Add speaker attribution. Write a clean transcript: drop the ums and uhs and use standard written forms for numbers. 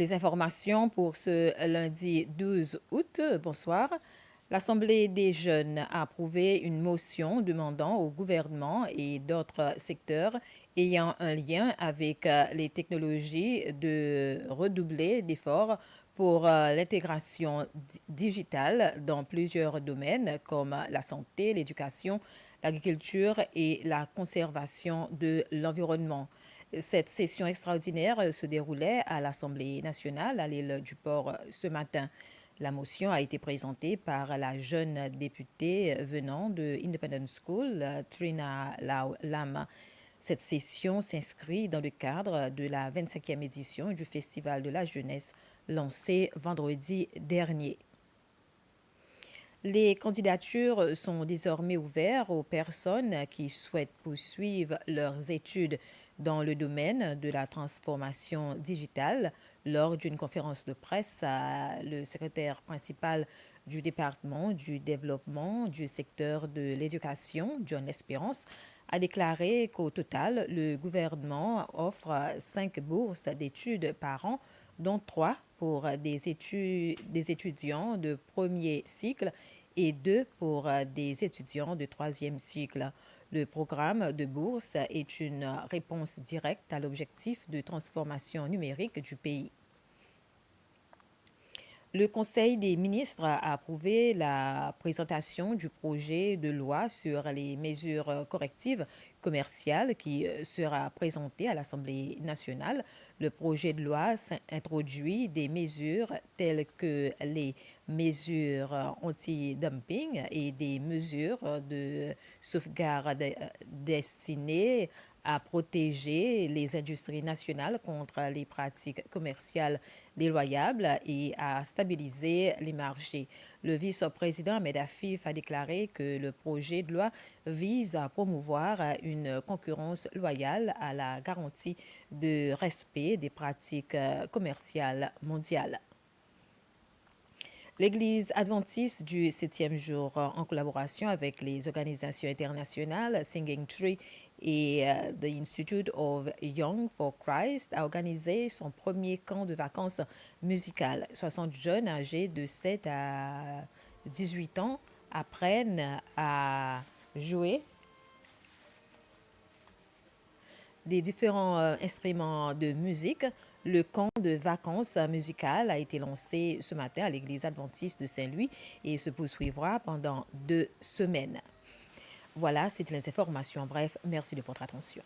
Speaker 1: Les informations pour ce lundi 12 août. Bonsoir. L'Assemblée des jeunes a approuvé une motion demandant au gouvernement et d'autres secteurs ayant un lien avec les technologies de redoubler d'efforts pour l'intégration digitale dans plusieurs domaines comme la santé, l'éducation, l'agriculture et la conservation de l'environnement. Cette session extraordinaire se déroulait à l'Assemblée nationale à l'île du Port ce matin. La motion a été présentée par la jeune députée venant de Independence School, Trina Lama. Cette session s'inscrit dans le cadre de la 25e édition du Festival de la jeunesse lancé vendredi dernier. Les candidatures sont désormais ouvertes aux personnes qui souhaitent poursuivre leurs études dans le domaine de la transformation digitale. Lors d'une conférence de presse, le secrétaire principal du département du développement du secteur de l'éducation, John Espérance, a déclaré qu'au total, le gouvernement offre 5 bourses d'études par an, dont 3 pour des étudiants de premier cycle et 2 pour des étudiants de troisième cycle. Le programme de bourse est une réponse directe à l'objectif de transformation numérique du pays. Le Conseil des ministres a approuvé la présentation du projet de loi sur les mesures correctives commerciales qui sera présenté à l'Assemblée nationale. Le projet de loi introduit des mesures telles que les mesures anti-dumping et des mesures de sauvegarde destinées à protéger les industries nationales contre les pratiques commerciales déloyables et à stabiliser les marchés. Le vice-président Ahmed Affif a déclaré que le projet de loi vise à promouvoir une concurrence loyale à la garantie de respect des pratiques commerciales mondiales. L'Église adventiste du 7e jour, en collaboration avec les organisations internationales Singing Tree et The Institute of Young for Christ, a organisé son premier camp de vacances musicales. 60 jeunes âgés de 7 à 18 ans apprennent à jouer des différents instruments de musique. Le camp de vacances musicales a été lancé ce matin à l'église adventiste de Saint-Louis et se poursuivra pendant 2 semaines. Voilà, c'était les informations. Bref, merci de votre attention.